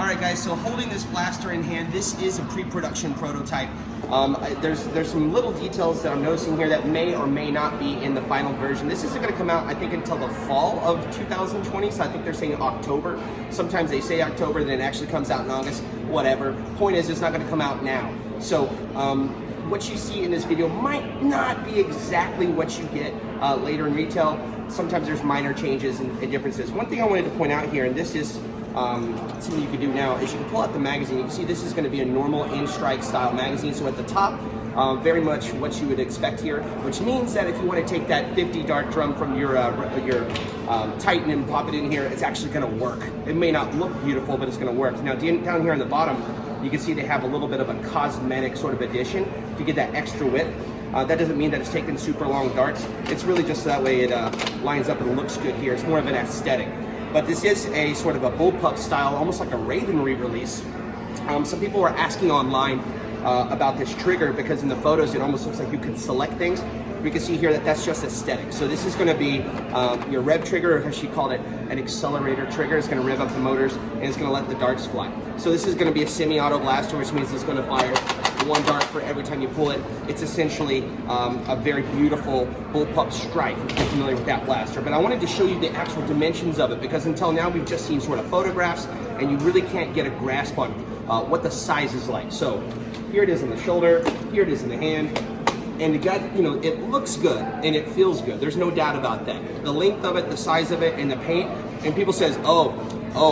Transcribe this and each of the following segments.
Alright guys, so holding this blaster in hand, this is a pre-production prototype. There's some little details that I'm noticing here that may or may not be in the final version. This isn't going to come out, I think, until the fall of 2020, so I think they're saying October. Sometimes they say October, then it actually comes out in August, whatever. Point is, it's not going to come out now. So, what you see in this video might not be exactly what you get later in retail. Sometimes there's minor changes and differences. One thing I wanted to point out here, and this is something you can do now, is you can pull out the magazine. You can see this is going to be a normal in-strike style magazine. So at the top, very much what you would expect here, which means that if you want to take that 50 dart drum from your Titan and pop it in here, it's actually going to work. It may not look beautiful, but it's going to work. Now down here on the bottom, you can see they have a little bit of a cosmetic sort of addition to get that extra width. That doesn't mean that it's taking super long darts. It's really just that way it lines up and looks good here. It's more of an aesthetic. But this is a sort of a bullpup style, almost like a Raven re-release. Some people were asking online about this trigger because in the photos it almost looks like you can select things. We can see here that that's just aesthetic. So this is going to be your rev trigger, or as she called it, an accelerator trigger. It's going to rev up the motors and it's going to let the darts fly. So this is going to be a semi-auto blaster, which means it's going to fire one dart for every time you pull it. It's essentially a very beautiful bullpup strike, if you're familiar with that blaster. But I wanted to show you the actual dimensions of it, because until now we've just seen sort of photographs and you really can't get a grasp on what the size is like. So here it is in the shoulder, here it is in the hand, and the gut, you know, it looks good and it feels good. There's no doubt about that. The length of it, the size of it, and the paint, and people says, oh,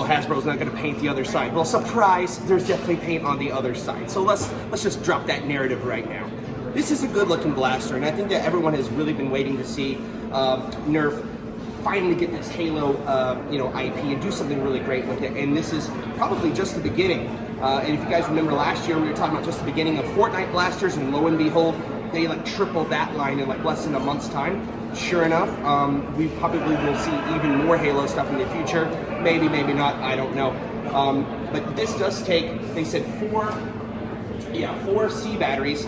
Hasbro's not going to paint the other side. Well, surprise, there's definitely paint on the other side. So let's just drop that narrative right now. This is a good-looking blaster, and I think that everyone has really been waiting to see Nerf finally get this Halo, IP and do something really great with it. And this is probably just the beginning. And if you guys remember last year, we were talking about just the beginning of Fortnite blasters, and lo and behold, they like tripled that line in like less than a month's time. Sure enough, we probably will see even more Halo stuff in the future. Maybe, maybe not, I don't know. But this does take, they said four C batteries.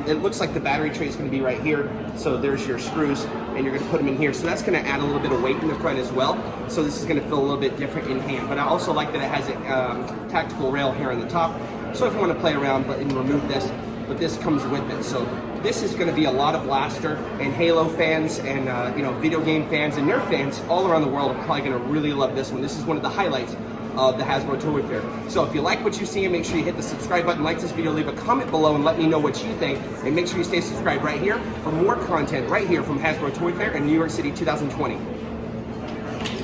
It looks like the battery tray is going to be right here. So there's your screws, and you're going to put them in here. So that's going to add a little bit of weight in the front as well. So this is going to feel a little bit different in hand. But I also like that it has a tactical rail here on the top. So if you want to play around and remove this, but this comes with it. So this is going to be a lot of blaster, and Halo fans and video game fans and Nerf fans all around the world are probably going to really love this one. This is one of the highlights of the Hasbro Toy Fair. So if you like what you see, make sure you hit the subscribe button, like this video, leave a comment below and let me know what you think, and make sure you stay subscribed right here for more content right here from Hasbro Toy Fair in New York City 2020.